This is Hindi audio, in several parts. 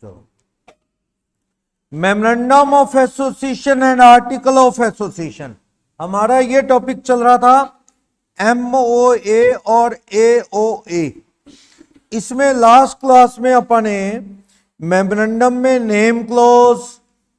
चलो, memorandum of association and article of association, हमारा ये टॉपिक चल रहा था MOA और AOA। इसमें लास्ट क्लास में अपन ने मेमोरेंडम में नेम क्लोज,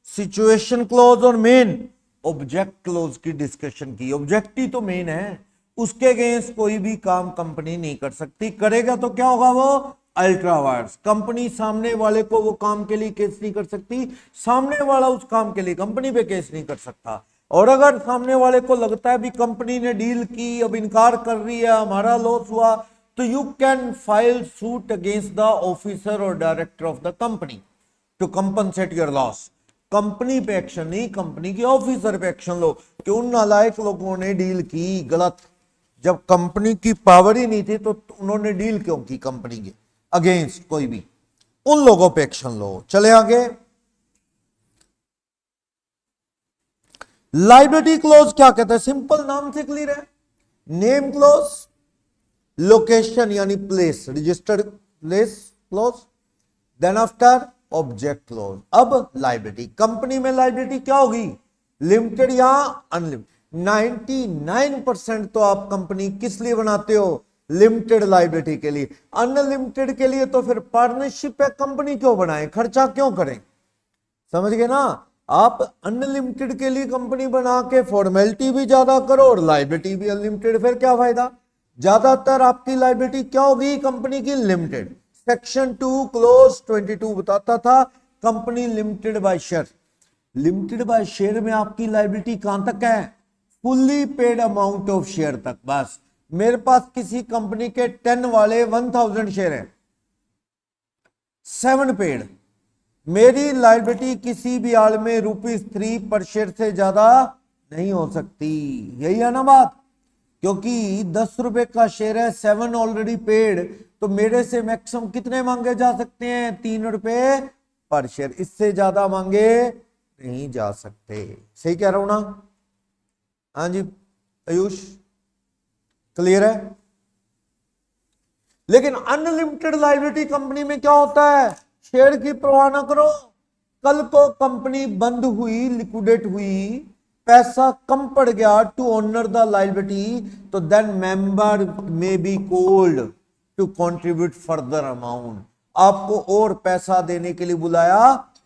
सिचुएशन क्लोज और मेन ऑब्जेक्ट क्लोज की डिस्कशन की। ऑब्जेक्ट ही तो मेन है, उसके अगेंस्ट कोई भी काम कंपनी नहीं कर सकती, करेगा तो क्या होगा, वो अल्ट्रा वायर्स। कंपनी सामने वाले को वो काम के लिए केस नहीं कर सकती, सामने वाला उस काम के लिए कंपनी पे केस नहीं कर सकता। और अगर सामने वाले को लगता है भी कंपनी ने डील की, अब इनकार कर रही है, हमारा लॉस हुआ, तो you can file suit against the officer और director of the company to compensate your loss. Company पे एक्शन नहीं, कंपनी के ऑफिसर पे एक्शन लो कि उन नालायक लोगों ने डील की गलत। जब कंपनी की पावर ही नहीं थी तो उन्होंने डील क्यों की कंपनी के अगेंस्ट, कोई भी, उन लोगों पे एक्शन लो। चले आगे, लाइबिलिटी क्लोज क्या कहता है, सिंपल नाम से क्लियर है। नेम क्लोज, लोकेशन यानी place, registered place clause, then after object clause. अब लाइबिलिटी, कंपनी में लाइबिलिटी क्या होगी, लिमिटेड या अनलिमिटेड। 99% तो आप कंपनी किस लिए बनाते हो, लिमिटेड लाइबिलिटी के लिए। अनलिमिटेड के लिए तो फिर पार्टनरशिप पे कंपनी क्यों बनाएं, खर्चा क्यों करें, समझ गए ना। आप अनलिमिटेड के लिए कंपनी बना के फॉर्मेलिटी भी ज्यादा करो और लाइबिलिटी भी अनलिमिटेड, फिर क्या फायदा। ज्यादातर आपकी लाइबिलिटी क्या होगी, कंपनी की लिमिटेड। सेक्शन 2 क्लोज 22 बताता था company limited by share. Limited by share में आपकी लाइबिलिटी कहां तक है, fully paid amount of share तक। बस मेरे पास किसी कंपनी के 10 वाले 1000 शेयर हैं, 7 पेड, मेरी लाइबिलिटी किसी भी हाल में ₹3 पर शेयर से ज्यादा नहीं हो सकती। यही है ना बात, क्योंकि 10 रुपए का शेयर है, 7 ऑलरेडी पेड, तो मेरे से मैक्सिमम कितने मांगे जा सकते हैं, 3 रुपए पर शेयर, इससे ज्यादा मांगे नहीं जा सकते। सही कह रहा हूं ना, हाँ जी आयुष, क्लियर है। लेकिन अनलिमिटेड लायबिलिटी कंपनी में क्या होता है, शेयर की परवाह ना करो, कल को कंपनी बंद हुई, लिक्विडेट हुई, पैसा कम पड़ गया टू ऑनर द लायबिलिटी, तो then member may be called to contribute further amount. आपको और पैसा देने के लिए बुलाया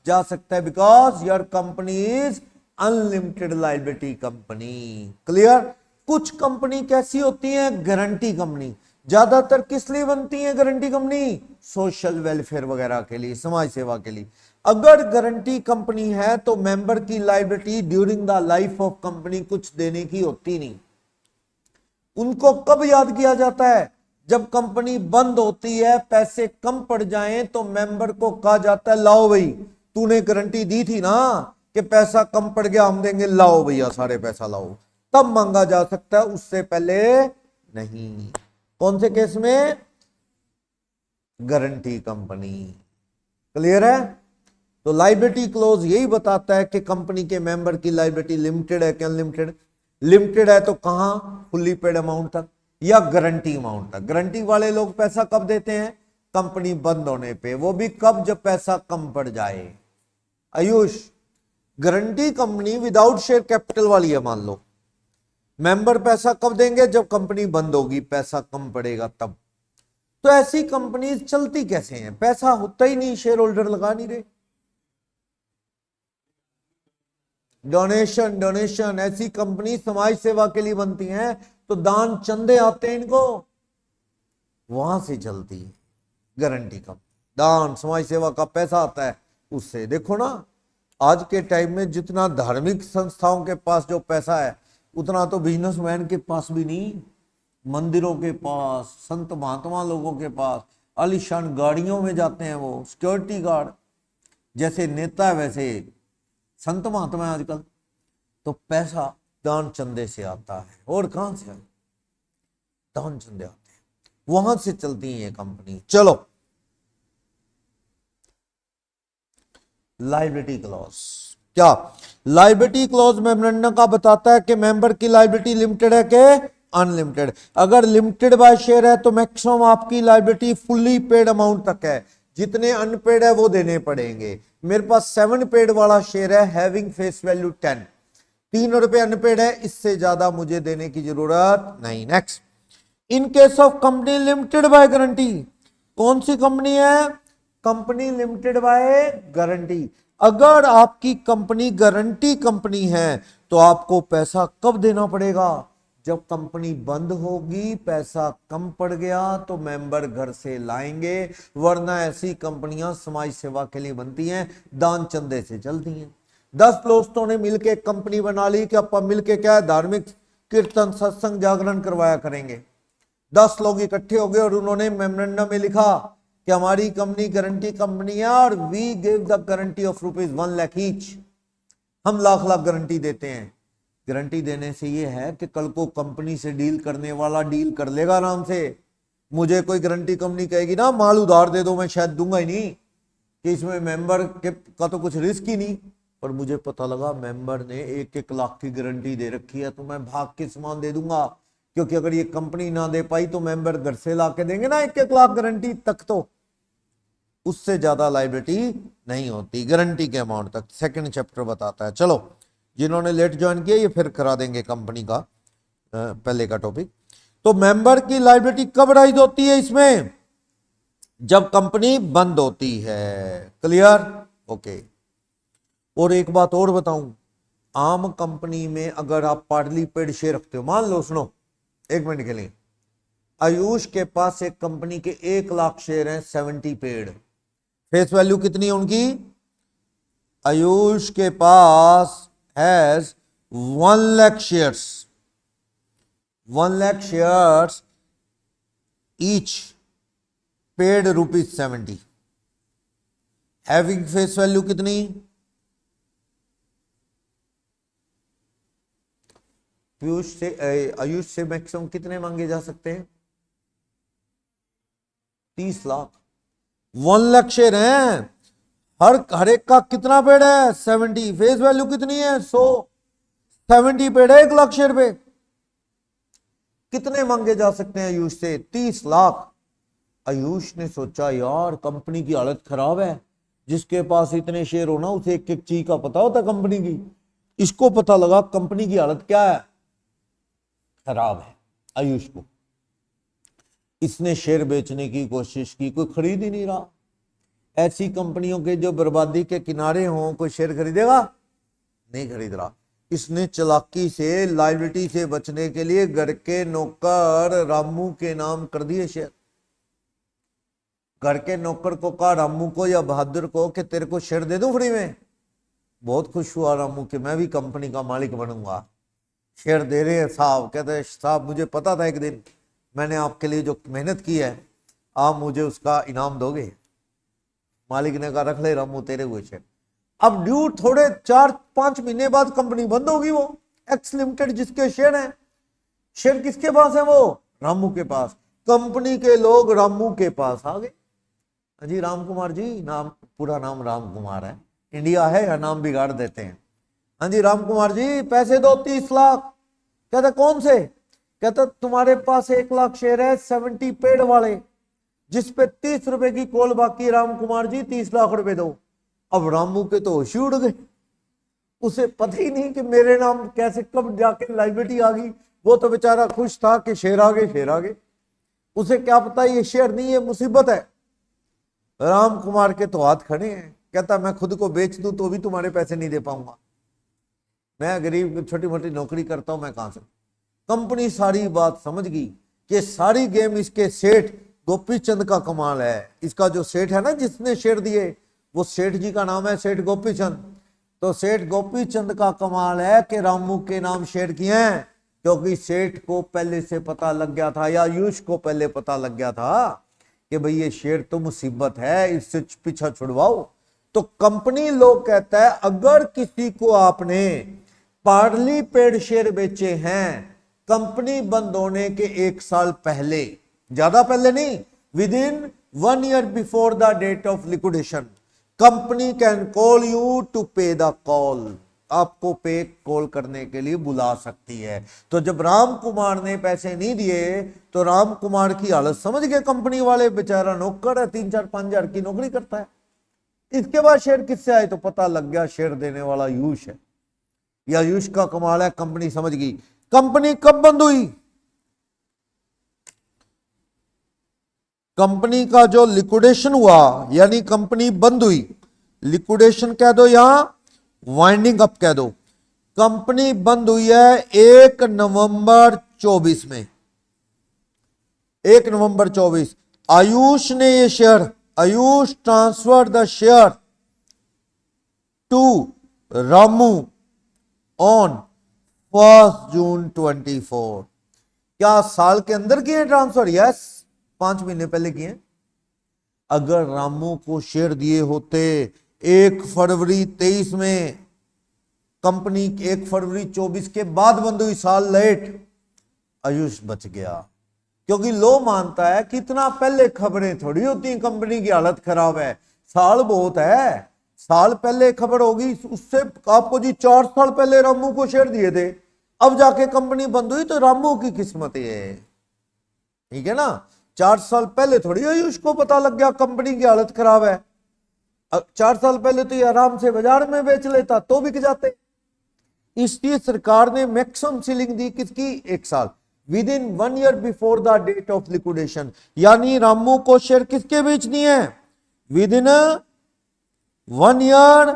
जा सकता है, because your company is unlimited liability company. Clear. कुछ कंपनी कैसी होती है, गारंटी कंपनी। ज्यादातर किस लिए बनती है गारंटी कंपनी, सोशल वेलफेयर वगैरह के लिए, समाज सेवा के लिए। अगर गारंटी कंपनी है तो मेंबर की liability during the life of company कुछ देने की होती नहीं। उनको कब याद किया जाता है, जब कंपनी बंद होती है, पैसे कम पड़ जाएं, तो मेंबर को कहा जाता है लाओ भाई, तूने गारंटी दी थी ना कि पैसा कम पड़ गया, हम देंगे, लाओ भैया सारे पैसा लाओ, तब मांगा जा सकता है, उससे पहले नहीं। कौन से केस में, गारंटी कंपनी। क्लियर है। तो लायबिलिटी क्लोज यही बताता है कि कंपनी के मेंबर की लायबिलिटी लिमिटेड है कि अनलिमिटेड। लिमिटेड है तो कहां, फुल्ली पेड अमाउंट तक या गारंटी अमाउंट तक। गारंटी वाले लोग पैसा कब देते हैं, कंपनी बंद होने पे, वो भी कब, जब पैसा कम पड़ जाए। Ayush, guarantee company without share capital वाली है, मान लो मेंबर पैसा कब देंगे, जब कंपनी बंद होगी, पैसा कम पड़ेगा तब। तो ऐसी कंपनी चलती कैसे हैं, पैसा होता ही नहीं, शेयर होल्डर लगा नहीं रहे। डोनेशन, डोनेशन, ऐसी कंपनी समाज सेवा के लिए बनती हैं, तो दान चंदे आते हैं इनको, वहां से चलती है गारंटी कंपनी। दान समाज सेवा का पैसा आता है उससे। देखो ना, आज के टाइम में जितना धार्मिक संस्थाओं के पास जो पैसा है, उतना तो बिजनेसमैन के पास भी नहीं, मंदिरों के पास, संत महात्मा लोगों के पास, आलीशान गाड़ियों में जाते हैं वो, सिक्योरिटी गार्ड। जैसे नेता है वैसे संत महात्मा है आजकल। तो पैसा दान चंदे से आता है, और कहां से, दान चंदे आते हैं, वहां से चलती है ये कंपनी। चलो, लायबिलिटी क्लॉज क्या, लायबिलिटी क्लॉज मेमोरेंडम का बताता है कि मेंबर की लायबिलिटी लिमिटेड है कि अनलिमिटेड। अगर लिमिटेड बाय शेयर है तो मैक्सिमम आपकी लायबिलिटी फुल्ली पेड अमाउंट तक है, जितने अनपेड है वो देने पड़ेंगे। मेरे पास 7 पेड वाला शेयर है, हैविंग फेस वैल्यू 10, 3 रुपए अनपेड है, इससे ज्यादा मुझे देने की जरूरत नहीं। Next, in case of company limited by guarantee, कौन सी कंपनी है? Company limited by guarantee. अगर आपकी कंपनी गारंटी कंपनी है तो आपको पैसा कब देना पड़ेगा? जब कंपनी बंद होगी, पैसा कम पड़ गया तो मेंबर घर से लाएंगे, वरना ऐसी कंपनियां समाज सेवा के लिए बनती हैं, दान चंदे से चलती हैं। 10 दोस्तों ने मिलकर एक कंपनी बना ली कि अपन मिलके क्या है, धार्मिक कीर्तन सत्संग जागरण करवाया करेंगे। 10 लोग इकट्ठे हो गए और उन्होंने मेमोरेंडम में लिखा कि हमारी कंपनी गारंटी कंपनी है और we give the guarantee of ₹1 lakh each, हम लाख लाख गारंटी देते हैं। गारंटी देने से ये है कि कल को कंपनी से डील करने वाला डील कर लेगा आराम से। मुझे कोई गारंटी कंपनी कहेगी ना माल उधार दे दो, मैं शायद दूंगा ही नहीं, कि इसमें मेंबर का तो कुछ रिस्क ही नहीं। पर मुझे पता लगा मेंबर ने 1-1 लाख की गारंटी दे रखी है तो मैं भाग के सामान दे दूंगा, क्योंकि अगर ये कंपनी ना दे पाई तो मेंबर घर से ला के देंगे ना 1-1 लाख गारंटी तक, तो उससे ज्यादा लायबिलिटी नहीं होती गारंटी के अमाउंट तक। सेकंड चैप्टर बताता है। चलो, जिन्होंने लेट ज्वाइन किया ये फिर करा देंगे कंपनी का पहले का टॉपिक। तो मेंबर की लायबिलिटी कब राइज होती है इसमें? जब कंपनी बंद होती है। क्लियर? ओके। और एक बात और बताऊं, आम कंपनी में अगर आप पार्टली पेड शेयर रखते हो, मान लो, सुनो 1 मिनट के लिए, आयुष के पास एक कंपनी के 1 लाख शेयर हैं, 70 पेड, फेस वैल्यू कितनी है उनकी? आयुष के पास has 1 lakh shares, 1 lakh shares each paid ₹70, having face value कितनी? पीयूष से आयुष से मैक्सिमम कितने मांगे जा सकते हैं? 30 लाख। 1 लाख शेयर हैं, हर एक का कितना पेड है? 70, फेस वैल्यू कितनी है? 100, 70 पेड है 1 लाख शेयर पे। कितने मांगे जा सकते हैं आयुष से? 30 लाख। आयुष ने सोचा यार कंपनी की हालत खराब है, जिसके पास इतने शेयर हो ना उसे एक एक चीज का पता होता कंपनी की। इसको पता लगा कंपनी की हालत क्या है, खराब है आयुष को। इसने शेयर बेचने की कोशिश की, कोई खरीद ही नहीं रहा। ऐसी कंपनियों के जो बर्बादी के किनारे हों, कोई शेयर खरीदेगा? नहीं खरीद रहा। इसने चालाकी से लायबिलिटी से बचने के लिए घर के नौकर रामू के नाम कर दिए शेयर। घर के नौकर को कहा, रामू को या बहादुर को, कि तेरे को शेयर दे दूं फ्री में। बहुत खुश हुआ रामू कि मैं भी कंपनी का मालिक बनूंगा। शेयर दे रहे हैं साहब, कहते हैं साहब मुझे पता था एक दिन मैंने आपके लिए जो मेहनत की है आप मुझे उसका इनाम दोगे। मालिक ने कहा रख ले रामू तेरे हुए शेयर। अब ड्यू थोड़े 4-5 महीने बाद कंपनी बंद होगी। वो एक्स लिमिटेड जिसके शेयर हैं, शेयर किसके पास है? वो रामू के पास। कंपनी के लोग रामू के पास आ गए। जी राम कुमार जी, नाम पूरा नाम राम कुमार है, इंडिया है या नाम बिगाड़ देते हैं। हाँ जी राम कुमार जी पैसे दो 30 लाख। कहता कौन से? कहता तुम्हारे पास 1 लाख शेयर है 70 पेड वाले, जिसपे 30 रुपए की कॉल बाकी। राम कुमार जी 30 लाख रुपए दो। अब रामू के तो होश उड़ गए, उसे पता ही नहीं कि मेरे नाम कैसे कब जाके लायबिलिटी आ गई। वो तो बेचारा खुश था कि शेयर आ गए, शेयर आ गए। उसे क्या पता ये शेयर नहीं है, मुसीबत है। राम कुमार के तो हाथ खड़े हैं। कहता मैं खुद को बेच दूं तो भी तुम्हारे पैसे नहीं दे पाऊंगा, मैं गरीब छोटी मोटी नौकरी करता हूं, मैं कहां से। कंपनी सारी बात समझ गई कि सारी गेम इसके सेठ गोपी चंद का कमाल है। इसका जो सेठ है ना जिसने शेयर दिए, वो सेठ जी का नाम है सेठ गोपी चंद। तो सेठ गोपी चंद का कमाल है कि रामू के नाम शेयर किए हैं, क्योंकि सेठ को पहले से पता लग गया था, या आयुष को पहले पता लग गया था कि भाई ये शेयर तो मुसीबत है, इससे पीछा छुड़वाओ। तो कंपनी लोग कहता है अगर किसी को आपने पार्टली पेड शेयर बेचे हैं कंपनी बंद होने के 1 साल पहले, ज्यादा पहले नहीं, within 1 year before the date of liquidation, company can call you to pay the call. आपको पे कॉल करने के लिए बुला सकती है। तो जब राम कुमार ने पैसे नहीं दिए तो राम कुमार की हालत समझ गए कंपनी वाले, बेचारा नौकर है, 3-4-5 हजार की नौकरी करता है। इसके बाद शेयर किससे आए तो पता लग गया शेयर देने वाला आयुष है। यह आयुष का कमाल है, कंपनी समझ गई। कंपनी कब बंद हुई? कंपनी का जो लिक्विडेशन हुआ यानी कंपनी बंद हुई, लिक्विडेशन कह दो यहां वाइंडिंग अप कह दो। कंपनी बंद हुई है 1 नवंबर 24 में, 1 नवंबर 24। आयुष ने ये share, Ayush transfer the share to Ramu on 1 June 24। क्या साल के अंदर किए ट्रांसफर? यस, 5 महीने पहले किए। अगर रामू को शेयर दिए होते 1 फरवरी 23 में, कंपनी 1 फरवरी 24 के बाद बंद हुई, साल लेट, आयुष बच गया। क्योंकि लो मानता है कि इतना पहले खबरें थोड़ी होती हैं, कंपनी की हालत खराब है, साल बहुत है, साल पहले खबर होगी। उससे आपको जी 4 साल पहले रामू को शेयर दिए थे, अब जाके कंपनी बंद हुई, तो रामू की किस्मत है, ठीक है ना। 4 साल पहले थोड़ी आयुष को पता लग गया कंपनी की हालत खराब है। 4 साल पहले तो ये आराम से बाजार में बेच लेता तो बिक जाते। इसलिए सरकार ने मैक्सिमम सीलिंग दी किसकी? 1 साल, within 1 year before the date of liquidation. यानी रामू को शेयर किसके बेचनी है? Within 1 year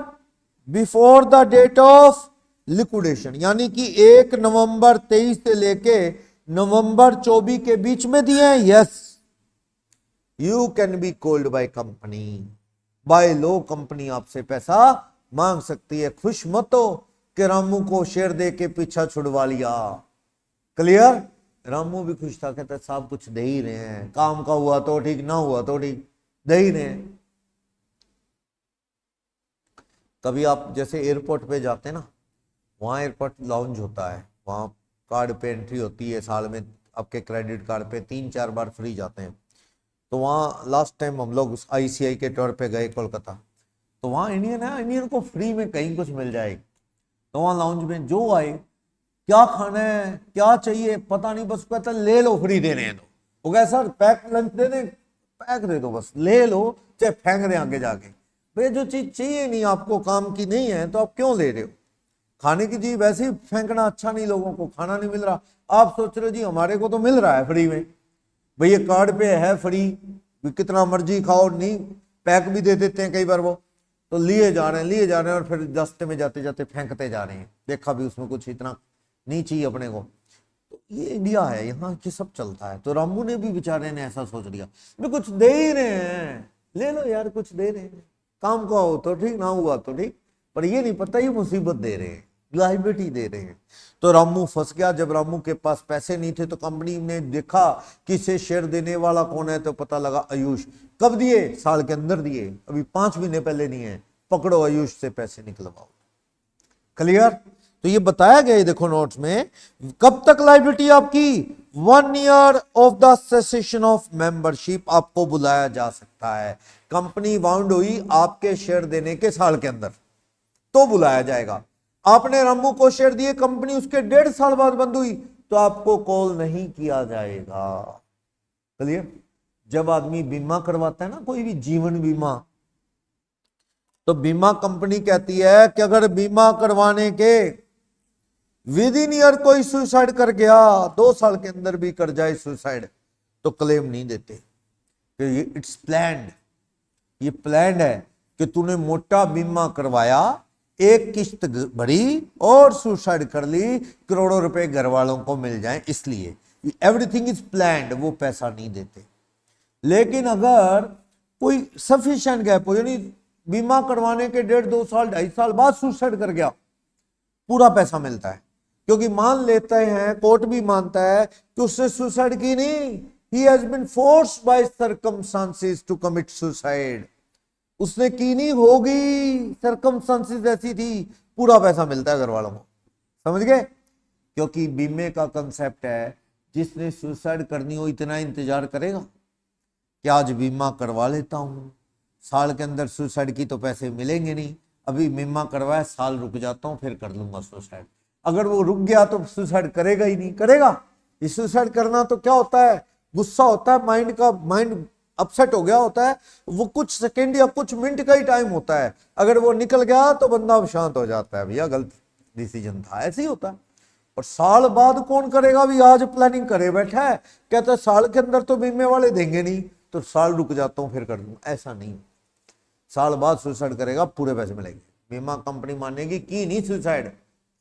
before the date of liquidation, यानी कि 1 नवंबर 23 से लेके नवंबर 24 के बीच में दिए हैं। Yes, you can be called by company, by law company आपसे पैसा मांग सकती है। खुश मत हो कि रामू को शेयर दे के पीछा छुड़वा लिया। क्लियर? रामू भी खुश था, कहता साहब कुछ दे ही रहे हैं, काम का हुआ तो ठीक, ना हुआ तो ठीक, दे ही रहे हैं। कभी आप जैसे एयरपोर्ट पे जाते हैं ना, वहाँ एयरपोर्ट लाउंज होता है, वहाँ कार्ड पे एंट्री होती है, साल में आपके क्रेडिट कार्ड पे 3-4 बार फ्री जाते हैं। तो वहाँ लास्ट टाइम हम लोग ICI के टूर पे गए कोलकाता, तो वहाँ इंडियन है, इंडियन को फ्री में कहीं कुछ मिल जाए। तो वहाँ लाउंज में जो आए, क्या खाना है, क्या चाहिए पता नहीं, बस कहता ले लो, फ्री दे रहे हैं। तो वो कहे सर पैक लंच दे दें, पैक दे दो, बस ले लो, चाहे फेंक दें आगे जाके। भैया जो चीज चाहिए नहीं, आपको काम की नहीं है, तो आप क्यों ले रहे हो? खाने की चीज वैसे ही फेंकना अच्छा नहीं, लोगों को खाना नहीं मिल रहा, आप सोच रहे हो जी हमारे को तो मिल रहा है फ्री में, भैया कार्ड पे है फ्री, कितना मर्जी खाओ, नहीं पैक भी दे देते हैं कई बार वो, तो लिए जा रहे हैं और फिर रास्ते में जाते जाते फेंकते जा रहे हैं। देखा भी उसमें कुछ इतना नहीं चाहिए अपने को। तो ये इंडिया है, यहाँ की सब चलता है। तो रामू ने भी बेचारे ने ऐसा सोच लिया, मैं कुछ दे ही रहे हैं, ले लो यार, कुछ दे रहे हैं, काम का हो तो ठीक, ना हुआ तो ठीक, पर ये नहीं पता ये मुसीबत दे रहे हैं, लाइबिलिटी दे रहे हैं। तो रामू फंस गया। जब रामू के पास पैसे नहीं थे तो कंपनी ने देखा कि इसे शेयर देने वाला कौन है, तो पता लगा आयुष। कब दिए? साल के अंदर दिए, अभी 5 महीने पहले नहीं है, पकड़ो आयुष से पैसे निकलवाओ। क्लियर? तो ये बताया गया है, देखो नोट्स में, कब तक लाइबिलिटी आपकी? 1 year of the cessation of membership आपको बुलाया जा सकता है। कंपनी बाउंड हुई आपके शेयर देने के साल के अंदर तो बुलाया जाएगा। आपने रामू को शेयर दिए, कंपनी उसके 1.5 साल बाद बंद हुई, तो आपको कॉल नहीं किया जाएगा। क्लियर? जब आदमी बीमा करवाता है ना, कोई भी जीवन बीमा, तो बीमा कंपनी कहती है कि अगर बीमा करवाने के विद इन ईयर कोई सुसाइड कर गया, 2 साल के अंदर भी कर जाए सुसाइड, तो क्लेम नहीं देते। कि इट्स प्लान्ड, ये प्लान है कि तूने मोटा बीमा करवाया, एक किस्त भरी और सुसाइड कर ली, करोड़ों रुपए घर वालों को मिल जाए, इसलिए एवरीथिंग इज प्लान्ड, वो पैसा नहीं देते। लेकिन अगर कोई सफिशिएंट गैप हो, यानी बीमा करवाने के 1.5-2 साल 2.5 साल बाद सुसाइड कर गया, पूरा पैसा मिलता है। क्योंकि मान लेते हैं, कोर्ट भी मानता है कि उसने सुसाइड की नहीं, he has been forced by circumstances to commit suicide, उसने की नहीं, होगी, सर्कमस्टांसेस ऐसी थी, पूरा पैसा मिलता है घर वालों को। समझ गए? क्योंकि बीमे का कंसेप्ट है, जिसने सुसाइड करनी हो इतना इंतजार करेगा कि आज बीमा करवा लेता हूं, साल के अंदर सुसाइड की तो पैसे मिलेंगे नहीं, अभी मेमा करवाया, साल रुक जाता हूं फिर कर लूंगा सुसाइड। अगर वो रुक गया तो सुसाइड करेगा ही नहीं, करेगा? इस सुसाइड करना तो क्या होता है, गुस्सा होता है, माइंड अपसेट हो गया होता है, वो कुछ सेकंड या कुछ मिनट का ही टाइम होता है, अगर वो निकल गया तो बंदा अब शांत हो जाता है, भैया गलत डिसीजन था, ऐसे ही होता है। और साल बाद कौन करेगा, भी आज प्लानिंग करे बैठा है, कहता है साल के अंदर तो बीमे वाले देंगे नहीं, तो साल रुक जाता हूं फिर कर दूं, ऐसा नहीं। साल बाद सुसाइड करेगा, पूरे पैसे मिलेंगे, बीमा कंपनी मानेगी कि नहीं सुसाइड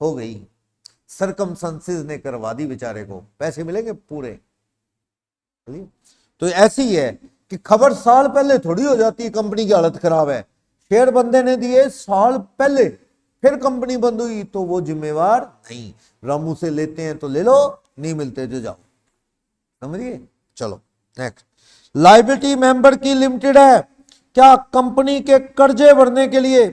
हो गई, सरकमस्टेंसेस ने करवा दी बेचारे को, पैसे मिलेंगे पूरे। तो ऐसी ही है कि खबर साल पहले थोड़ी हो जाती है कंपनी की हालत खराब है, शेयर बंदे ने दिए साल पहले, फिर कंपनी बंद हुई तो वो जिम्मेवार नहीं, रामू से लेते हैं तो ले लो, नहीं मिलते तो जाओ, समझिए। चलो नेक्स्ट, लायबिलिटी मेंबर की लिमिटेड है, क्या कंपनी के कर्जे भरने के लिए,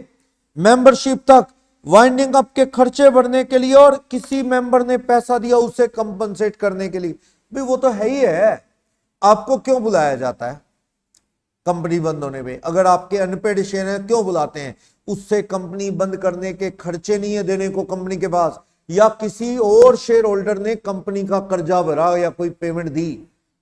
मेंबरशिप तक, वाइंडिंग अप के खर्चे भरने के लिए, और किसी मेंबर ने पैसा दिया उसे कंपनसेट करने के लिए, भाई वो तो है ही है। आपको क्यों बुलाया जाता है कंपनी बंद होने पे, अगर आपके अनपेड शेयर हैं क्यों बुलाते हैं, उससे कंपनी बंद करने के खर्चे नहीं है देने को कंपनी के पास, या किसी और शेयर होल्डर ने कंपनी का कर्जा भरा या कोई पेमेंट दी,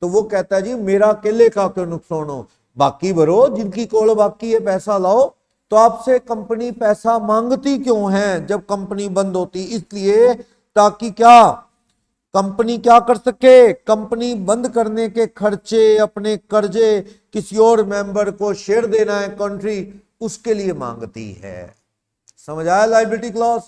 तो वो कहता है जी मेरा अकेले का क्यों नुकसान हो, बाकी भरो, जिनकी कॉल बाकी है पैसा लाओ। तो आपसे कंपनी पैसा मांगती क्यों है जब कंपनी बंद होती, इसलिए ताकि क्या कंपनी क्या कर सके, कंपनी बंद करने के खर्चे, अपने कर्जे, किसी और मेंबर को शेयर देना है कंट्री, उसके लिए मांगती है। समझ आया लायबिलिटी क्लॉज?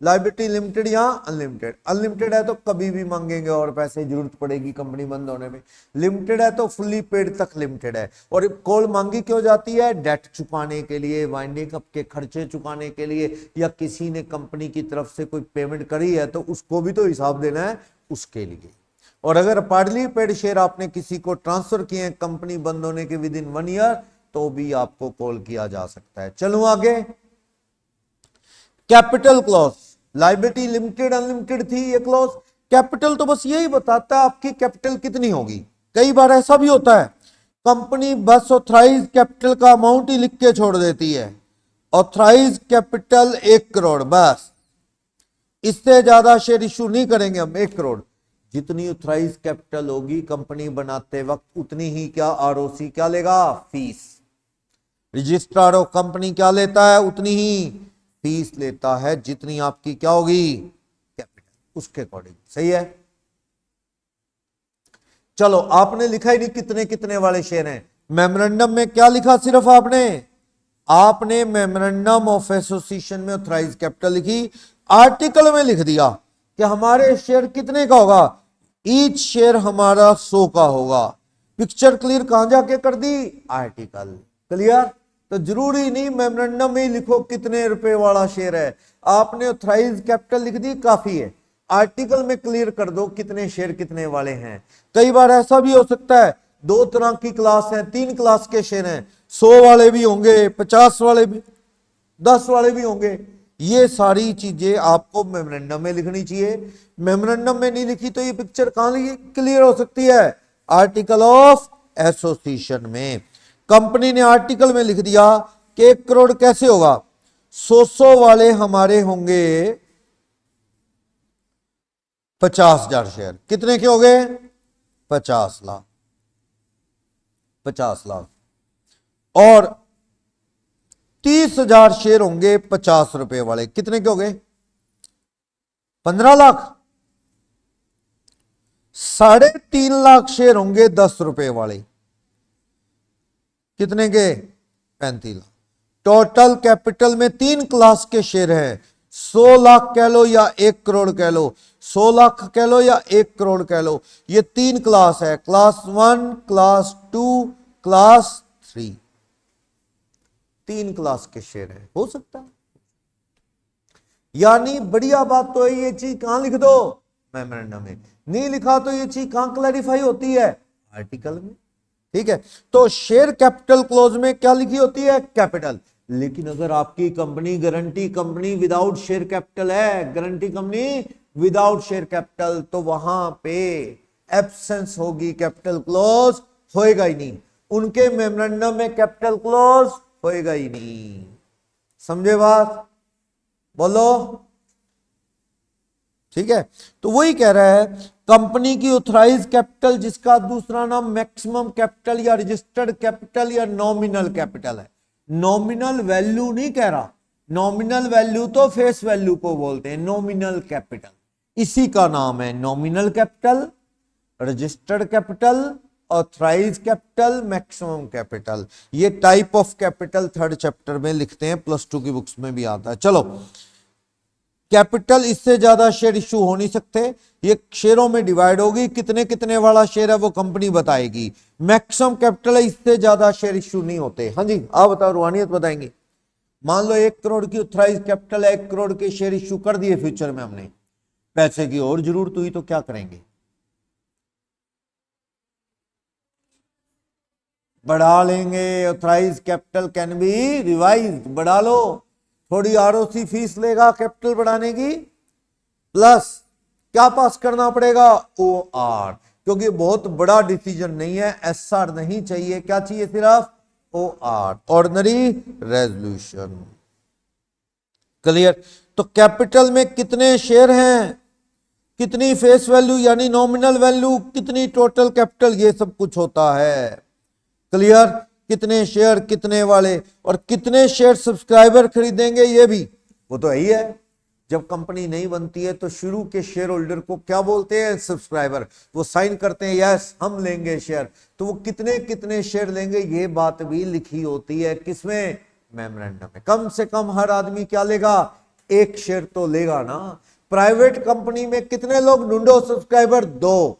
लायबिलिटी लिमिटेड या अनलिमिटेड, अनलिमिटेड है तो कभी भी मांगेंगे और पैसे जरूरत पड़ेगी कंपनी बंद होने में, लिमिटेड है तो फुल्ली पेड तक लिमिटेड है। और कॉल मांगी क्यों जाती है, डेट चुकाने के लिए, वाइंडिंग अप के खर्चे चुकाने के लिए, या किसी ने कंपनी की तरफ से कोई पेमेंट करी है तो उसको भी तो हिसाब देना है, उसके लिए। और अगर पार्टली पेड शेयर आपने किसी को ट्रांसफर किए हैं कंपनी बंद होने के विद इन 1 ईयर, तो भी आपको कॉल किया जा सकता है। चलो आगे, capital clause, liability limited unlimited थी ये क्लॉज, कैपिटल तो बस यही बताता है आपकी कैपिटल कितनी होगी। कई बार ऐसा भी होता है कंपनी बस ऑथराइज कैपिटल का अमाउंट ही लिख के छोड़ देती है, ऑथराइज कैपिटल 1 करोड़, बस इससे ज्यादा शेयर इशू नहीं करेंगे हम, 1 करोड़। जितनी ऑथराइज कैपिटल होगी कंपनी बनाते वक्त उतनी ही क्या आरओसी क्या लेगा, फीस। रजिस्ट्रार ऑफ कंपनी क्या लेता है, उतनी ही फीस लेता है जितनी आपकी क्या होगी कैपिटल, उसके अकॉर्डिंग। सही है। चलो आपने लिखा ही नहीं कितने कितने वाले शेयर हैं, मेमोरेंडम में क्या लिखा, सिर्फ आपने मेमोरेंडम ऑफ एसोसिएशन में ऑथराइज कैपिटल लिखी, आर्टिकल में लिख दिया कि हमारे शेयर कितने का होगा, ईच शेयर हमारा 100 का होगा। पिक्चर क्लियर कहां जाके कर दी, आर्टिकल। क्लियर? तो जरूरी नहीं मेमोरेंडम में ही लिखो कितने रुपए वाला शेयर है, आपने ऑथराइज कैपिटल लिख दी काफी है, आर्टिकल में क्लियर कर दो कितने शेयर कितने वाले हैं। कई बार ऐसा भी हो सकता है 2 तरह की क्लास है, 3 क्लास के शेयर हैं, 100 वाले भी होंगे, 50 वाले भी, 10 वाले भी होंगे। ये सारी चीजें आपको मेमोरेंडम में लिखनी चाहिए। मेमोरेंडम में नहीं लिखी तो ये पिक्चर कहां क्लियर हो सकती है, आर्टिकल ऑफ एसोसिएशन में। कंपनी ने आर्टिकल में लिख दिया कि 1 करोड़ कैसे होगा, 100 वाले हमारे होंगे 50,000 शेयर, कितने के हो गए, 50 लाख, 50 लाख। और 30,000 शेयर होंगे 50 रुपए वाले, कितने के हो गए, 15 लाख। 3.5 लाख शेयर होंगे 10 रुपए वाले, कितने के, 35 लाख। टोटल कैपिटल में 3 क्लास के शेयर हैं, 100 लाख कह लो या 1 करोड़ कह लो, 100 लाख कह लो या 1 करोड़ कह लो, ये 3 क्लास है, क्लास 1, क्लास 2, क्लास 3, 3 क्लास के शेयर है, हो सकता है। यानी बढ़िया बात तो है, ये चीज कहां लिख दो, मेमोरेंडम में। नहीं लिखा तो ये चीज कहां क्लैरिफाई होती है, आर्टिकल में। ठीक है, तो शेयर कैपिटल क्लोज में क्या लिखी होती है, कैपिटल। लेकिन अगर आपकी company guarantee company without share capital है, guarantee company without share capital, तो वहां पे एब्सेंस होगी, कैपिटल क्लोज होएगा ही नहीं। उनके मेमोरेंडम में कैपिटल क्लोज होएगा ही नहीं। समझे बात? बोलो। ठीक है, तो वही कह रहा है कंपनी की ऑथराइज कैपिटल, जिसका दूसरा नाम मैक्सिमम कैपिटल या रजिस्टर्ड कैपिटल या नॉमिनल कैपिटल है। नॉमिनल वैल्यू नहीं कह रहा, नॉमिनल वैल्यू तो फेस वैल्यू को बोलते हैं, नॉमिनल कैपिटल इसी का नाम है nominal capital, registered capital, authorise capital, maximum capital. ये type of capital third chapter में लिखते हैं, +2 की बुक्स में भी आता है। चलो, कैपिटल इससे ज्यादा शेयर इश्यू हो नहीं सकते, ये शेयरों में डिवाइड होगी, कितने कितने वाला शेयर है वो कंपनी बताएगी। मैक्सिमम कैपिटल है, इससे ज्यादा शेयर इश्यू नहीं होते। हाँ जी, आप बताओ, रूहानियत बताएंगे। मान लो 1 करोड़ की ऑथराइज कैपिटल है, 1 करोड़ के शेयर इश्यू कर दिए फ्यूचर में हमने, पैसे की और जरूरत हुई तो क्या करेंगे? बढ़ा लेंगे। Authorise capital can be revise, बढ़ा लो, थोड़ी आरओसी फीस लेगा कैपिटल बढ़ाने की, प्लस क्या पास करना पड़ेगा? OR, क्योंकि बहुत बड़ा डिसीजन नहीं है, SR नहीं चाहिए, क्या चाहिए? सिर्फ OR, ऑर्डिनरी रेजोल्यूशन। क्लियर? तो कैपिटल में कितने शेयर हैं, कितनी फेस वैल्यू यानी नॉमिनल वैल्यू, कितनी टोटल कैपिटल, ये सब कुछ होता है। क्लियर? कितने शेयर कितने वाले, और कितने शेयर सब्सक्राइबर खरीदेंगे ये भी, वो तो यही है। जब कंपनी नहीं बनती है तो शुरू के शेयर होल्डर को क्या बोलते हैं? सब्सक्राइबर। वो साइन करते हैं, यस हम लेंगे शेयर, तो वो कितने कितने शेयर लेंगे ये बात भी लिखी होती है। किसमें? मेमोरेंडम में। कम से कम हर आदमी क्या लेगा? 1 शेयर तो लेगा ना। प्राइवेट कंपनी में कितने लोग ढूंढो सब्सक्राइबर? 2।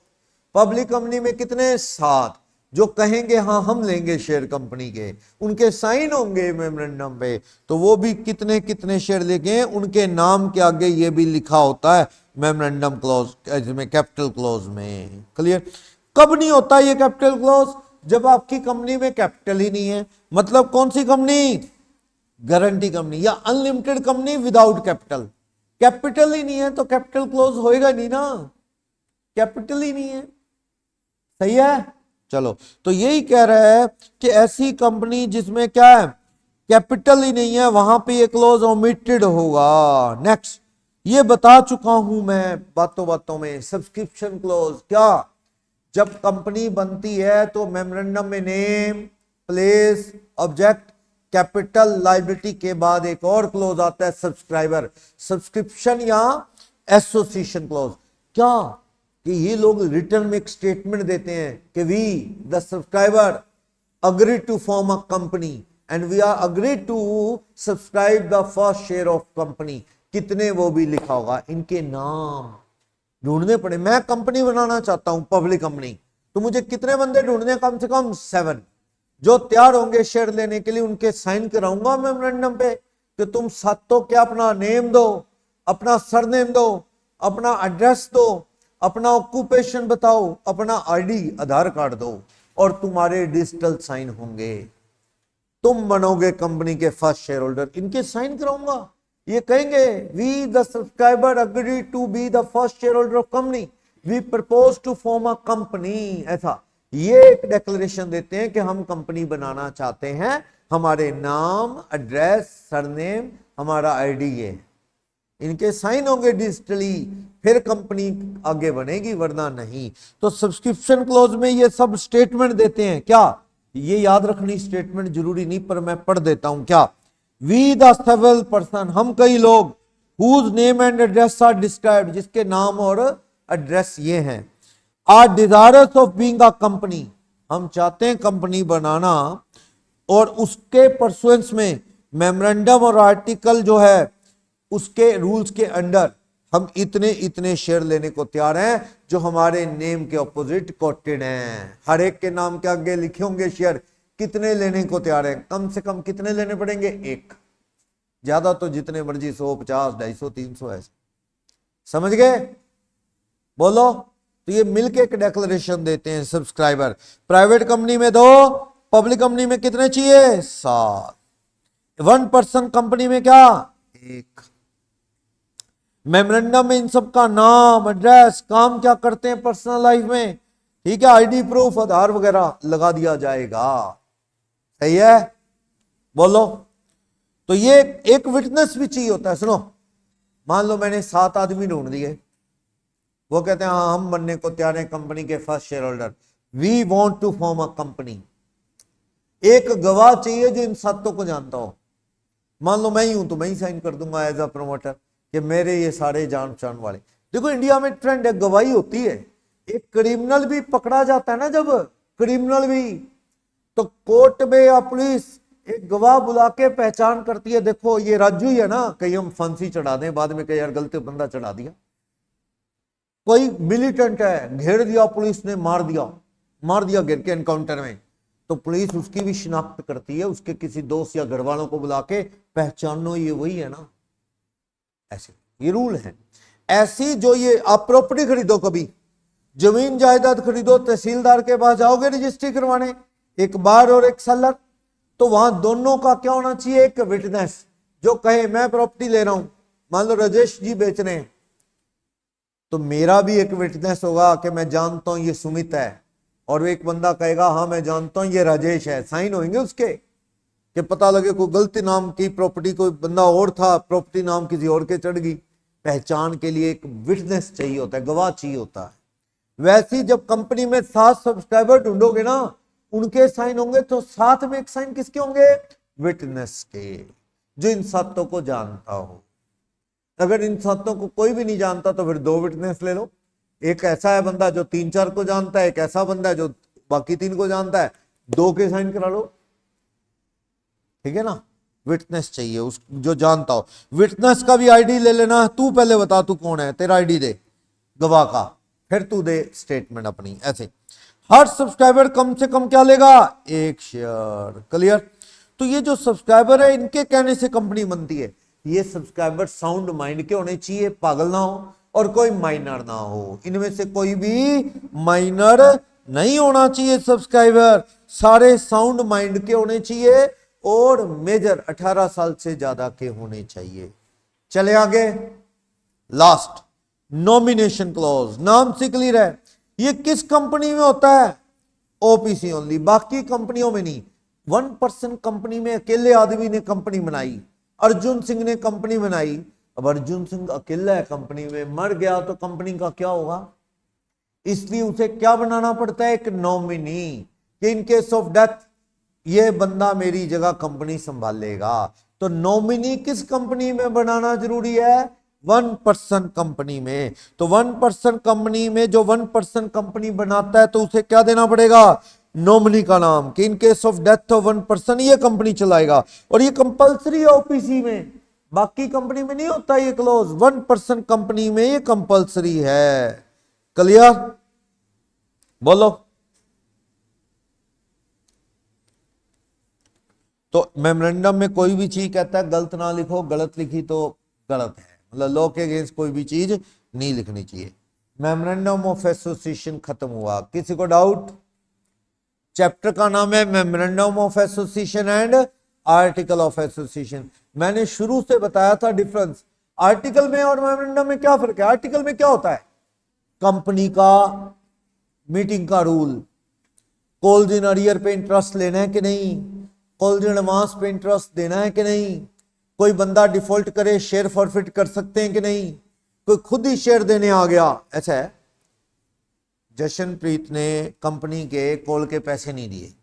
पब्लिक कंपनी में कितने? 7। जो कहेंगे हाँ हम लेंगे शेयर कंपनी के, उनके साइन होंगे मेमोरेंडम पे, तो वो भी कितने कितने शेयर लेंगे, उनके नाम के आगे ये भी लिखा होता है मेमोरेंडम क्लॉज, इसमें कैपिटल क्लॉज में। क्लियर? कब नहीं होता ये कैपिटल क्लॉज? जब आपकी कंपनी में कैपिटल ही नहीं है। मतलब कौन सी कंपनी? गारंटी कंपनी या unlimited company without capital. Capital ही नहीं है तो कैपिटल क्लोज होएगा नहीं ना, कैपिटल ही नहीं है। सही है? चलो, तो यही कह रहा है कि ऐसी कंपनी जिसमें क्या है? कैपिटल ही नहीं है, वहां पे ये क्लोज ओमिटेड होगा। नेक्स्ट, ये बता चुका हूं मैं बातों बातों में, सब्सक्रिप्शन क्लोज। क्या? जब कंपनी बनती है तो मेमोरेंडम में name, place, object, capital, liability के बाद एक और क्लोज आता है सब्सक्राइबर, सब्सक्रिप्शन या एसोसिएशन क्लोज। क्या? कि ये लोग रिटर्न में एक स्टेटमेंट देते हैं कि we the subscriber agree to form a company and we are agree to subscribe the first share of company. कितने वो भी लिखा होगा, इनके नाम ढूंढने पड़े। मैं कंपनी बनाना चाहता हूं, पब्लिक कंपनी, तो मुझे कितने बंदे ढूंढने? कम से कम 7 जो तैयार होंगे शेयर लेने के लिए, उनके साइन कराऊंगा मेमोरेंडम पे कि तुम सातों क्या अपना नेम दो, अपना सरनेम दो, अपना एड्रेस दो, अपना ऑक्यूपेशन बताओ, अपना आईडी आधार कार्ड दो, और तुम्हारे डिजिटल साइन होंगे, तुम बनोगे कंपनी के फर्स्ट शेयर होल्डर। इनके साइन कराऊंगा, ये कहेंगे we the subscriber agree to be the first shareholder of company, we propose to form a company. ऐसा ये एक डिक्लेरेशन देते हैं कि हम कंपनी बनाना चाहते हैं, हमारे नाम, एड्रेस, सरनेम, हमारा आईडी, ये इनके साइन होंगे डिजिटली, फिर कंपनी आगे बनेगी, वरना नहीं। तो सब्सक्रिप्शन क्लोज में ये सब स्टेटमेंट देते हैं। क्या? ये याद रखनी स्टेटमेंट जरूरी नहीं, पर मैं पढ़ देता हूं। क्या? वी द सेवरल पर्सन, हम कई लोग, whose name and address are described, जिसके नाम और एड्रेस ये हैं, are desirous of being a company, हम चाहते हैं कंपनी बनाना, और उसके परसुएंस में मेमोरेंडम और आर्टिकल जो है उसके रूल्स के अंडर हम इतने इतने शेयर लेने को तैयार हैं जो हमारे नेम के ऑपोजिट कोटेड हैं। हर एक के नाम के आगे लिखे होंगे शेयर, कितने लेने को तैयार हैं। कम से कम कितने लेने पड़ेंगे? 1, ज्यादा तो जितने मर्जी 100, 50, 250, 300 ऐसे। समझ गए? बोलो। तो ये मिलके एक डिक्लेरेशन देते हैं सब्सक्राइबर। प्राइवेट कंपनी में 2, पब्लिक कंपनी में कितने चाहिए? 7। 1 पर्सन कंपनी में क्या? 1। मेमोरेंडम में इन सब का नाम, एड्रेस, काम क्या करते हैं पर्सनल लाइफ में, ठीक है, आईडी प्रूफ, आधार वगैरह लगा दिया जाएगा। सही है? बोलो। तो ये एक विटनेस भी चाहिए होता है। सुनो, मान लो मैंने 7 आदमी ढूंढ दिए, वो कहते हैं हाँ हम बनने को तैयार हैं कंपनी के first shareholder, we want to form a company. एक गवाह चाहिए जो इन सातों को जानता हो। मान लो मैं ही हूं तो मैं ही साइन कर दूंगा एज अ प्रमोटर कि मेरे ये सारे जान पहचान वाले। देखो इंडिया में ट्रेंड है, गवाही होती है। एक क्रिमिनल भी पकड़ा जाता है ना, जब क्रिमिनल भी, तो कोर्ट में या पुलिस एक गवाह बुला के पहचान करती है, देखो ये राजू ही है ना, कहीं हम फांसी चढ़ा दें बाद में, कहीं यार गलती बंदा चढ़ा दिया। कोई मिलिटेंट है, घेर दिया पुलिस ने, मार दिया घेर के एनकाउंटर में, तो पुलिस उसकी भी शिनाख्त करती है, उसके किसी दोस्त या घर वालों को बुला के पहचानो ये वही है ना। ऐसे ये रूल है। ऐसी जो ये आप प्रॉपर्टी खरीदो, कभी जमीन जायदाद खरीदो, तहसीलदार के पास जाओगे रजिस्ट्री करवाने, एक बार और एक सेलर, तो वहां दोनों का क्या होना चाहिए, एक विटनेस जो कहे मैं प्रॉपर्टी ले रहा हूं। मान लो राजेश जी बेच रहे हैं, तो मेरा भी एक विटनेस होगा कि मैं जानता हूं ये सुमित है, और एक बंदा कहेगा हाँ मैं जानता हूं ये राजेश है, साइन होंगे उसके, कि पता लगे कोई गलती नाम की प्रॉपर्टी कोई बंदा और था, प्रॉपर्टी नाम किसी और के चढ़ गई। पहचान के लिए एक विटनेस चाहिए होता है, गवाह चाहिए होता है। वैसे जब कंपनी में 7 सब्सक्राइबर ढूंढोगे ना, उनके साइन होंगे, तो साथ में एक साइन किसके होंगे, विटनेस के, जो इन सातों को जानता हो। अगर इन सातों को कोई भी नहीं जानता तो फिर 2 विटनेस ले लो। एक ऐसा है बंदा जो 3-4 को जानता है, एक ऐसा बंदा है जो बाकी 3 को जानता है, 2 के साइन करा लो, ठीक है ना। विटनेस चाहिए उस जो जानता हो। विटनेस का भी आईडी ले लेना, तू पहले बता तू कौन है, तेरा आईडी दे गवाह का, फिर तू दे स्टेटमेंट अपनी। ऐसे हर सब्सक्राइबर कम से कम क्या लेगा, 1 शेयर। क्लियर। तो ये जो सब्सक्राइबर है, इनके कहने से कंपनी बनती है। ये सब्सक्राइबर साउंड माइंड के होने चाहिए, पागल ना हो और कोई माइनर ना हो, इनमें से कोई भी माइनर नहीं होना चाहिए। सब्सक्राइबर सारे साउंड माइंड के होने चाहिए और मेजर 18 साल से ज्यादा के होने चाहिए। चले आगे, लास्ट नॉमिनेशन क्लॉज, नाम से क्लियर है। ये किस कंपनी में होता है, ओपीसी ओनली, बाकी कंपनियों में नहीं। 1% कंपनी में अकेले आदमी ने कंपनी बनाई, अर्जुन सिंह ने कंपनी बनाई। अब अर्जुन सिंह अकेला है कंपनी में, मर गया तो कंपनी का क्या होगा, इसलिए उसे क्या बनाना पड़ता है, एक नॉमिनी, कि इन केस ऑफ डेथ ये बंदा मेरी जगह कंपनी संभालेगा। तो नॉमिनी किस कंपनी में बनाना जरूरी है, 1% कंपनी में। तो 1% कंपनी में जो 1% कंपनी बनाता है, तो उसे क्या देना पड़ेगा, नॉमिनी का नाम, कि in case of death of 1% ये कंपनी चलाएगा। और ये कंपलसरी है ओपीसी में, बाकी कंपनी में नहीं होता ये क्लोज, 1% कंपनी में ये कंपलसरी है। क्लियर, बोलो। तो मेमोरेंडम में कोई भी चीज कहता है गलत ना लिखो, गलत लिखी तो गलत है, मतलब लॉ के अगेंस्ट कोई भी चीज नहीं लिखनी चाहिए। मेमोरेंडम ऑफ एसोसिएशन खत्म हुआ, किसी को डाउट। चैप्टर का नाम है memorandum of association and article of association. मैंने शुरू से बताया था डिफरेंस, आर्टिकल में और मेमोरेंडम में क्या फर्क है। आर्टिकल में क्या होता है, कंपनी का मीटिंग का रूल, कॉल्स इन अरियर पे इंटरेस्ट लेना है कि नहीं, कॉल्स इन एडवांस पे इंटरेस्ट देना है कि नहीं, कोई बंदा डिफॉल्ट करे शेयर फॉरफिट कर सकते हैं कि नहीं, कोई खुद ही शेयर देने आ गया। ऐसा है, जशनप्रीत ने कंपनी के कॉल के पैसे नहीं दिए,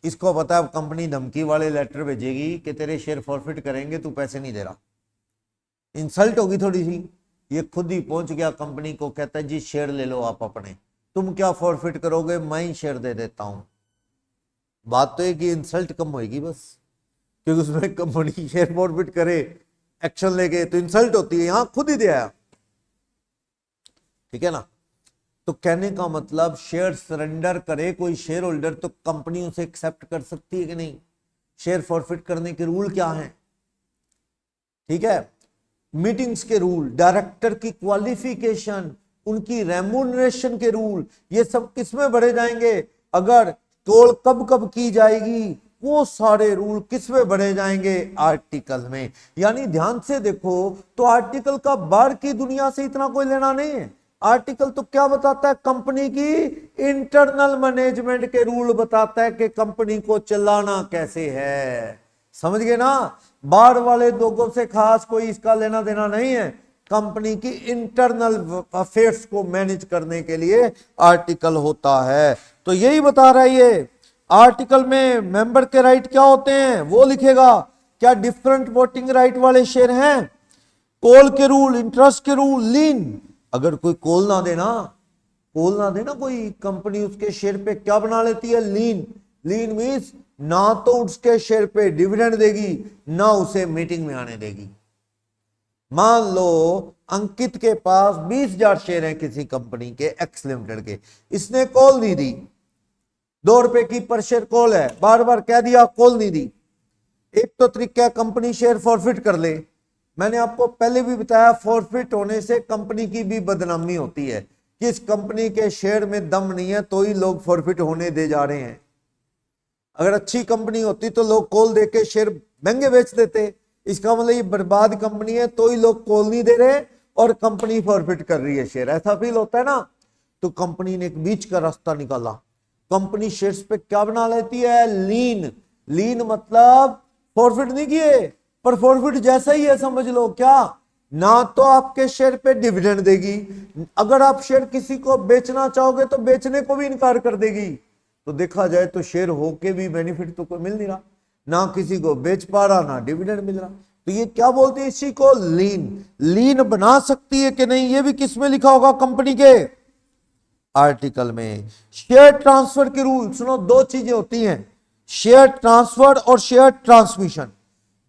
इसको पता है कंपनी धमकी वाले लेटर भेजेगी कि तेरे शेयर फॉरफिट करेंगे, तू पैसे नहीं दे रहा, इंसल्ट होगी थोड़ी सी। ये खुद ही पहुंच गया कंपनी को, कहता है जी शेयर ले लो आप अपने, तुम क्या फॉरफिट करोगे, मैं ही शेयर दे देता हूं। बात तो है कि इंसल्ट कम होगी बस, क्योंकि उसमें कंपनी शेयर फॉरफिट करे एक्शन लेके तो इंसल्ट होती है, यहां खुद ही दे आया, ठीक है ना। तो कहने का मतलब शेयर सरेंडर करे कोई शेयर होल्डर तो कंपनी उसे एक्सेप्ट कर सकती है कि नहीं, शेयर फॉरफिट करने के रूल क्या हैं, ठीक है। मीटिंग्स के रूल, डायरेक्टर की क्वालिफिकेशन, उनकी रेम्यूनरेशन के रूल, ये सब किसमें भरे जाएंगे, अगर कॉल कब कब की जाएगी, वो सारे रूल किसमें भरे जाएंगे, आर्टिकल में। यानी ध्यान से देखो तो आर्टिकल का बाहर की दुनिया से इतना कोई लेना नहीं है। आर्टिकल तो क्या बताता है, कंपनी की इंटरनल मैनेजमेंट के रूल बताता है कि कंपनी को चलाना कैसे है, समझ गए ना, बाहर वाले लोगों से खास कोई इसका लेना देना नहीं है। कंपनी की इंटरनल अफेयर्स को मैनेज करने के लिए आर्टिकल होता है। तो यही बता रहा है ये आर्टिकल में मेंबर के राइट क्या होते हैं वो लिखेगा। क्या डिफरेंट वोटिंग राइट वाले शेयर हैं? कॉल के रूल, इंटरेस्ट के रूल, लीन। अगर कोई कॉल ना देना कोई कंपनी उसके शेयर पे क्या बना लेती है? लीन। लीन मीन्स ना तो उसके शेयर पे डिविडेंड देगी ना उसे मीटिंग में आने देगी। मान लो अंकित के पास 20,000 शेयर हैं किसी कंपनी के, एक्स लिमिटेड के, इसने कॉल नहीं दी, 2 रुपए की पर शेयर कॉल है, बार बार कह दिया कॉल नहीं दी। एक तो तरीका है कंपनी शेयर फॉरफिट कर ले। मैंने आपको पहले भी बताया फॉरफिट होने से कंपनी की भी बदनामी होती है कि इस कंपनी के शेयर में दम नहीं है तो ही लोग फॉरफिट होने दे जा रहे हैं। अगर अच्छी कंपनी होती तो लोग कॉल देके शेयर महंगे बेच देते। इसका मतलब ये बर्बाद कंपनी है तो ही लोग कॉल नहीं दे रहे और कंपनी फॉरफिट कर रही है शेयर, ऐसा फील होता है ना। तो कंपनी ने एक बीच का रास्ता निकाला। कंपनी शेयर्स पे क्या बना लेती है? लीन। लीन मतलब फॉरफिट नहीं किए पर फॉरफिट जैसा ही है समझ लो। क्या? ना तो आपके शेयर पे डिविडेंड देगी, अगर आप शेयर किसी को बेचना चाहोगे तो बेचने को भी इनकार कर देगी। तो देखा जाए तो शेयर होके भी बेनिफिट तो कोई मिल नहीं रहा, ना किसी को बेच पा रहा ना डिविडेंड मिल रहा। तो ये क्या बोलते हैं इसी को? लीन। लीन बना सकती है कि नहीं ये भी किस में लिखा होगा? कंपनी के आर्टिकल में। शेयर ट्रांसफर के रूल सुनो, 2 चीजें होती हैं, शेयर ट्रांसफर और शेयर ट्रांसमिशन।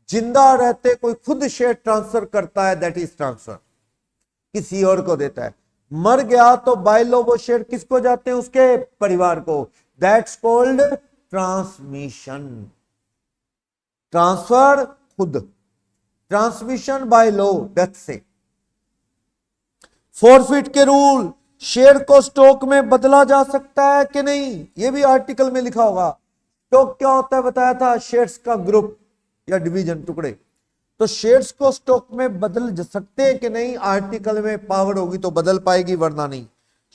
जिंदा रहते कोई खुद शेयर ट्रांसफर करता है, दैट इज ट्रांसफर, किसी और को देता है। मर गया तो बाय लॉ वो शेयर किसको जाते हैं? उसके परिवार को, दैट्स कॉल्ड ट्रांसमिशन। ट्रांसफर खुद, ट्रांसमिशन बाय लॉ डेथ से। फॉरफिट के रूल, शेयर को स्टॉक में बदला जा सकता है कि नहीं ये भी आर्टिकल में लिखा होगा। स्टॉक क्या होता है बताया था? शेयर्स का ग्रुप या डिवीजन, टुकड़े। तो शेयर्स को स्टॉक में बदल सकते हैं कि नहीं? आर्टिकल में पावर होगी तो बदल पाएगी वरना नहीं।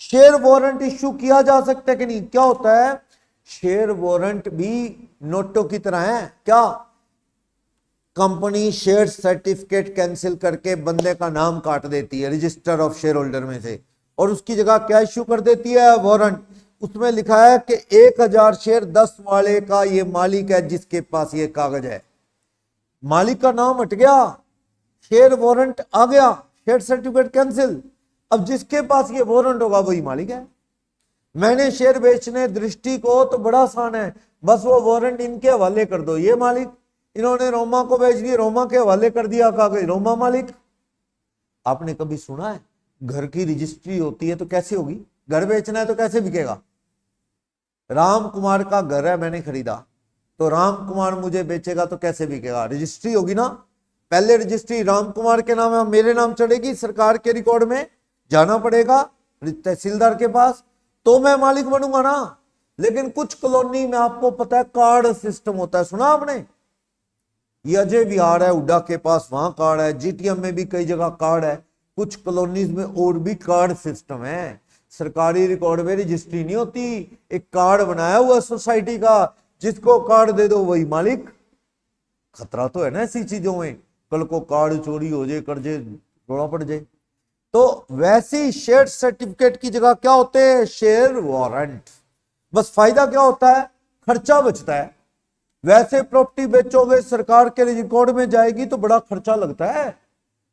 शेयर वारंट इश्यू किया जा सकता है कि नहीं? क्या होता है? शेयर वारंट भी नोटों की तरह है। क्या? कंपनी शेयर सर्टिफिकेट कैंसिल करके बंदे का नाम काट देती है रजिस्टर ऑफ शेयर होल्डर में से और उसकी जगह क्या इश्यू कर देती है? वारंट। उसमें लिखा है कि 1000 शेयर 10 वाले का ये मालिक है जिसके पास ये कागज है। मालिक का नाम हट गया, शेयर वारंट आ गया, शेयर सर्टिफिकेट कैंसिल। अब जिसके पास ये वारंट होगा वही मालिक है। मैंने शेयर बेचने दृष्टि को तो बड़ा आसान है, बस वो वारंट इनके हवाले कर दो, ये मालिक। इन्होंने रोमा को बेच दिया, रोमा के हवाले कर दिया कागज, रोमा मालिक। आपने कभी सुना है घर की रजिस्ट्री होती है तो कैसे होगी? घर बेचना है तो कैसे बिकेगा? राम कुमार का घर है, मैंने खरीदा तो राम कुमार मुझे बेचेगा तो कैसे बिकेगा? रजिस्ट्री होगी ना। पहले रजिस्ट्री राम कुमार के नाम है, मेरे नाम चढ़ेगी, सरकार के रिकॉर्ड में जाना पड़ेगा तहसीलदार के पास, तो मैं मालिक बनूंगा ना। लेकिन कुछ कॉलोनी में आपको पता है कार्ड सिस्टम होता है, सुना आपने? ये अजय विहार है हुड्डा के पास, वहां कार्ड है, जीटीएम में भी कई जगह कार्ड है, कुछ कॉलोनीज में और भी कार्ड सिस्टम है। सरकारी रिकॉर्ड में रजिस्ट्री नहीं होती, एक कार्ड बनाया हुआ सोसाइटी का, जिसको कार्ड दे दो वही मालिक। खतरा तो है ना ऐसी चीजों में, कल को कार्ड चोरी हो जाए, कर्जे रोड़ा पड़ जाए। तो वैसे ही शेयर सर्टिफिकेट की जगह क्या होते हैं? Share warrant. बस फायदा क्या होता है? खर्चा बचता है। वैसे प्रॉपर्टी बेचोगे सरकार के रिकॉर्ड में जाएगी तो बड़ा खर्चा लगता है,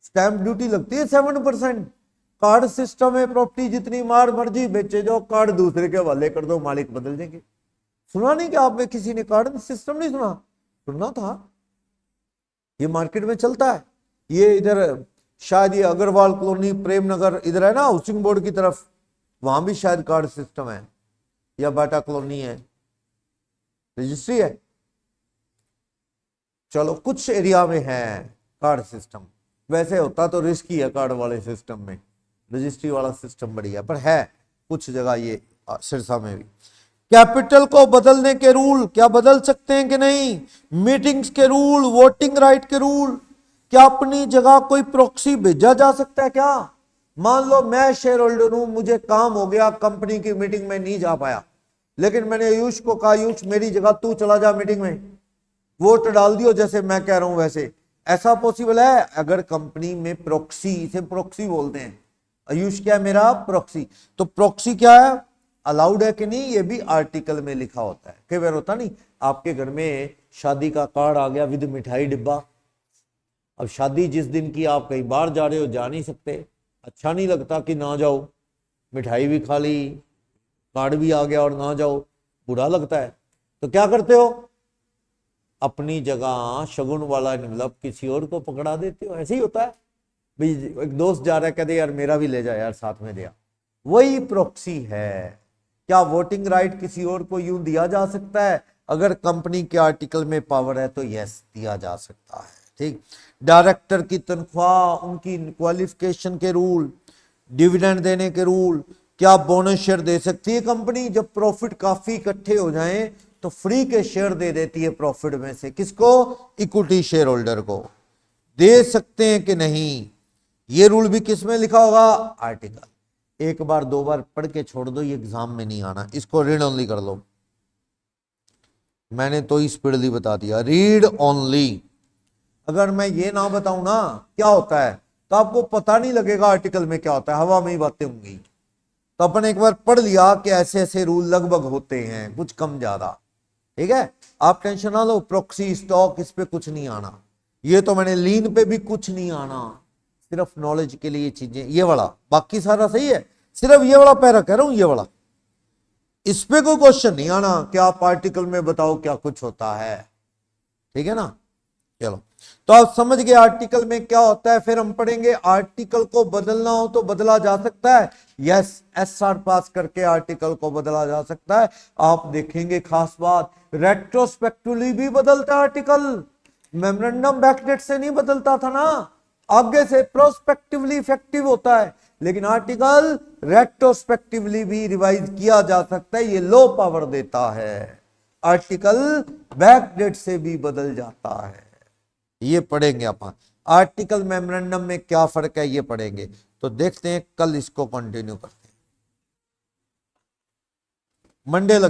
स्टैंप ड्यूटी लगती है 7%। कार्ड सिस्टम है, प्रॉपर्टी जितनी मार मर्जी बेचे जाओ, कार्ड दूसरे के हवाले कर दो, मालिक बदल देंगे। सुना नहीं कि आप में किसी ने कार्ड सिस्टम नहीं सुना? सुनना था, ये मार्केट में चलता है। ये इधर शायद ये अग्रवाल कॉलोनी प्रेम नगर इधर है ना, हाउसिंग बोर्ड की तरफ, वहां भी शायद कार्ड सिस्टम है, या बाटा कॉलोनी है, रजिस्ट्री है। चलो कुछ एरिया में है कार्ड सिस्टम, वैसे होता तो रिस्की है कार्ड वाले सिस्टम में, रजिस्ट्री वाला सिस्टम बढ़िया, पर है कुछ जगह ये सिरसा में भी। कैपिटल को बदलने के रूल, क्या बदल सकते हैं कि नहीं? मीटिंग्स के रूल, वोटिंग राइट के रूल। क्या अपनी जगह कोई प्रॉक्सी भेजा जा सकता है? क्या मान लो मैं शेयर होल्डर हूं, मुझे काम हो गया, कंपनी की मीटिंग में नहीं जा पाया, लेकिन मैंने आयुष को कहा आयुष मेरी जगह तू चला जा मीटिंग में, वोट डाल दियो जैसे मैं कह रहा हूं वैसे, ऐसा पॉसिबल है? अगर कंपनी में प्रॉक्सी, इसे प्रॉक्सी बोलते हैं, आयुष क्या है मेरा? प्रॉक्सी। तो प्रॉक्सी क्या है, अलाउड है कि नहीं, ये भी आर्टिकल में लिखा होता है। कई बार होता नहीं, आपके घर में शादी का कार्ड आ गया विद मिठाई डिब्बा, अब शादी जिस दिन की, आप कहीं बाहर जा रहे हो, जा नहीं सकते, अच्छा नहीं लगता कि ना जाओ, मिठाई भी खा ली, कार्ड भी आ गया और ना जाओ, बुरा लगता है। तो क्या करते हो, अपनी जगह शगुन वाला एनवलप किसी और को पकड़ा देते हो। ऐसे ही होता है भाई, एक दोस्त जा रहा है, कहते यार मेरा भी ले जा यार, साथ में दिया, वही प्रॉक्सी है। क्या वोटिंग राइट किसी और को यूं दिया जा सकता है? अगर कंपनी के आर्टिकल में पावर है तो यस, दिया जा सकता है। ठीक, डायरेक्टर की तनख्वाह, उनकी क्वालिफिकेशन के रूल, डिविडेंड देने के रूल, क्या बोनस शेयर दे सकती है कंपनी? जब प्रॉफिट काफी इकट्ठे हो जाएं तो फ्री के शेयर दे देती है प्रॉफिट में से, किसको? इक्विटी शेयर होल्डर को। दे सकते हैं कि नहीं, ये रूल भी किस में लिखा होगा? आर्टिकल। एक बार दो बार पढ़ के छोड़ दो, ये एग्जाम में नहीं आना, इसको रीड ओनली कर लो। मैंने तो स्पीडली बता दिया, रीड ओनली। अगर मैं ये ना बताऊं ना क्या होता है, तो आपको पता नहीं लगेगा आर्टिकल में क्या होता है, हवा में ही बातें होंगी। तो अपन एक बार पढ़ लिया कि ऐसे ऐसे रूल लगभग होते हैं, कुछ कम ज्यादा, ठीक है। आप टेंशन ना लो, प्रॉक्सी स्टॉक इस पे कुछ नहीं आना, ये तो मैंने लीन पे भी कुछ नहीं आना, सिर्फ नॉलेज के लिए चीजें, ये वाला बाकी सारा सही है, सिर्फ ये वाला पैरा कह रहा हूं, ये वाला, इस पे कोई क्वेश्चन नहीं आना कि आप आर्टिकल में बताओ क्या कुछ होता है, ठीक है ना। चलो, तो आप समझ गए आर्टिकल में क्या होता है। फिर हम पढ़ेंगे आर्टिकल को बदलना हो तो बदला जा सकता है, यस, एसआर पास करके आर्टिकल को बदला जा सकता है। आप देखेंगे खास बात, रेट्रोस्पेक्टिवली भी बदलता है आर्टिकल, मेमोरेंडम बैकडेट से नहीं बदलता था ना, आगे से प्रोस्पेक्टिवली इफेक्टिव होता है, लेकिन आर्टिकल रेट्रोस्पेक्टिवली भी रिवाइज किया जा सकता है, ये लो पावर देता है। आर्टिकल बैकडेट से भी बदल जाता है, ये पढ़ेंगे अपन। आर्टिकल मेमोरेंडम में क्या फर्क है ये पढ़ेंगे। तो देखते हैं कल इसको कंटिन्यू करते हैं, मंडे लग